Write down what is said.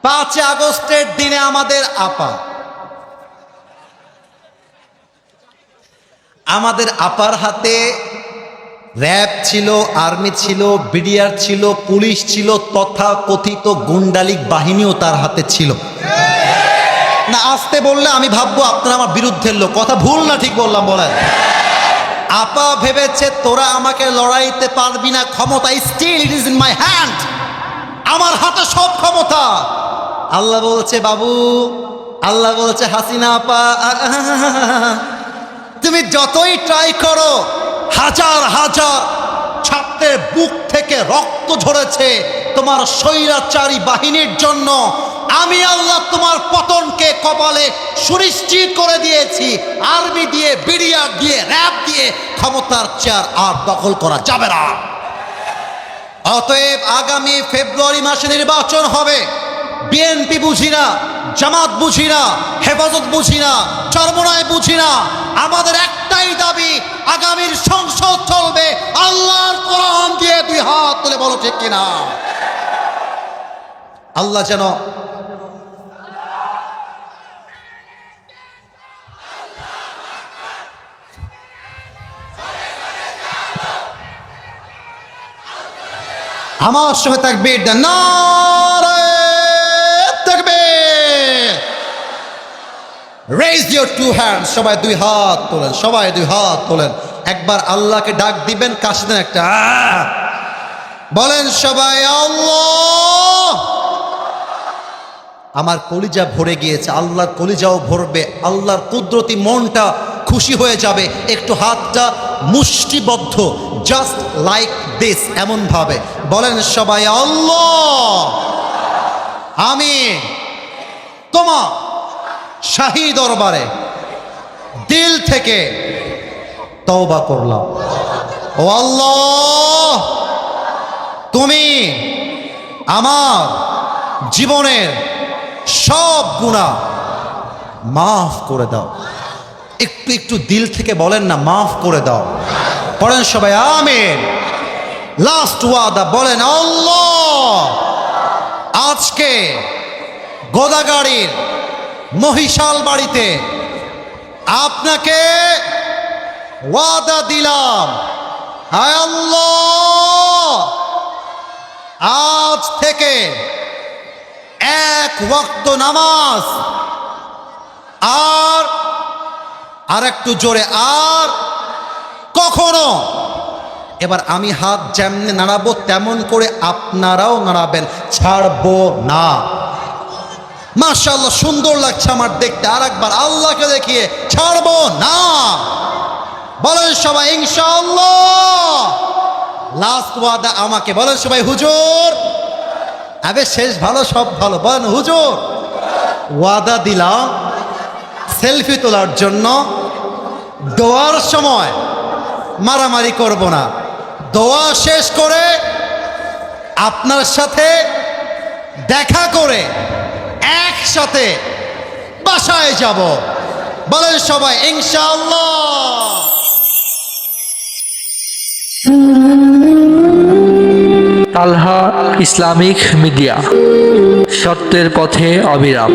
5 আগস্টের দিনে আমাদের আপার হাতে র‍্যাব ছিল, আর্মি ছিল, বিডিআর ছিল, পুলিশ ছিল, তথা কথিত গুন্ডালিক বাহিনীও তার হাতে ছিল। না আসতে বললে আমি ভাববো আপনারা আমার বিরুদ্ধের লোক। কথা ভুল না ঠিক বললাম? বলেন। আপা ভেবেছে তোরা আমাকে লড়াইতে পারবি না, ক্ষমতা still it is in my hand, আমার হাতে সব ক্ষমতা। আল্লাহ বলছে বাবু, আল্লাহ বলছে হাসিনা আপা, তুমি যতই ট্রাই করো, হাজার হাজার ছাত্রের বুক থেকে রক্ত ঝরেছে তোমার স্বৈরাচারী বাহিনীর জন্য। আমি আল্লাহ তোমার পতনকে কপালে সুনিশ্চিত করে দিয়েছি। আর্মি দিয়ে, বিডিআর দিয়ে, র‍্যাব দিয়ে ক্ষমতার চেয়ার আর দখল করা যাবে না। অতএব আগামী ফেব্রুয়ারি মাসে নির্বাচন হবে। বিএনপি বুঝি না, জামাত বুঝি না, হেফাজত বুঝি না, চরমোনাই বুঝি না, আমাদের একটাই দাবি, আগামীর সংসদ চলবে আল্লাহর কোরআন দিয়ে। 2 হাত তুলে বলো ঠিক কিনা? আল্লাহ যেন আমার সঙ্গে তাকবীর দেন, নারে তাকবীর। রেইজ ইউর 2 হ্যান্ডস, সবাই 2 হাত তোলেন, সবাই 2 হাত তোলেন। একবার আল্লাহকে ডাক দিবেন, কাশি দেন একটা, বলেন সবাই আল্লাহ। আমার কলিজা ভরে গিয়েছে, আল্লাহর কলিজাও ভরবে, আল্লাহর কুদরতি মনটা খুশি হয়ে যাবে। একটু হাতটা মুষ্টিবদ্ধ, জাস্ট লাইক দিস, এমন ভাবে বলেন সবাই আল্লাহ। আমি তোমার শাহী দরবারে দিল থেকে তওবা করলাম। ও আল্লাহ, তুমি আমার জীবনের সব গুনাহ মাফ করে দাও। একটু একটু দিল থেকে বলেন না, মাফ করে দাও। পড়েন সবাই আমিন। লাস্ট ওয়াদা বলেন আল্লাহ, আজকে গোদাগাড়ির মহিশাল বাড়িতে আপনাকে ওয়াদা দিলাম, হায় আল্লাহ, আজ থেকে 1 ওয়াক্ত নামাজ, আর একটু জোরে, আর কখনো, এবার আমি হাত যেমনি নাড়াবো তেমন করে আপনারাও নাড়াবেন, ছাড়বো না। মাশাআল্লাহ, সুন্দর লাগছে আমার দেখতে। আর একবার আল্লাহকে দেখিয়ে, ছাড়বো না। বলেন সবাই ইনশাআল্লাহ। লাস্ট ওয়াদা আমাকে বলেন সবাই হুজুর। আবে শেষ ভালো সব ভালো, বলেন হুজুর ওয়াদা দিলাম সেলফি তোলার জন্য, দোয়ার সময় মারামারি করব না, দোয়া শেষ করে আপনার সাথে দেখা করে একসাথে বাসায় যাব। বলেন সবাই ইনশাআল্লাহ। তালহা ইসলামিক মিডিয়া, সত্যের পথে অবিরাম।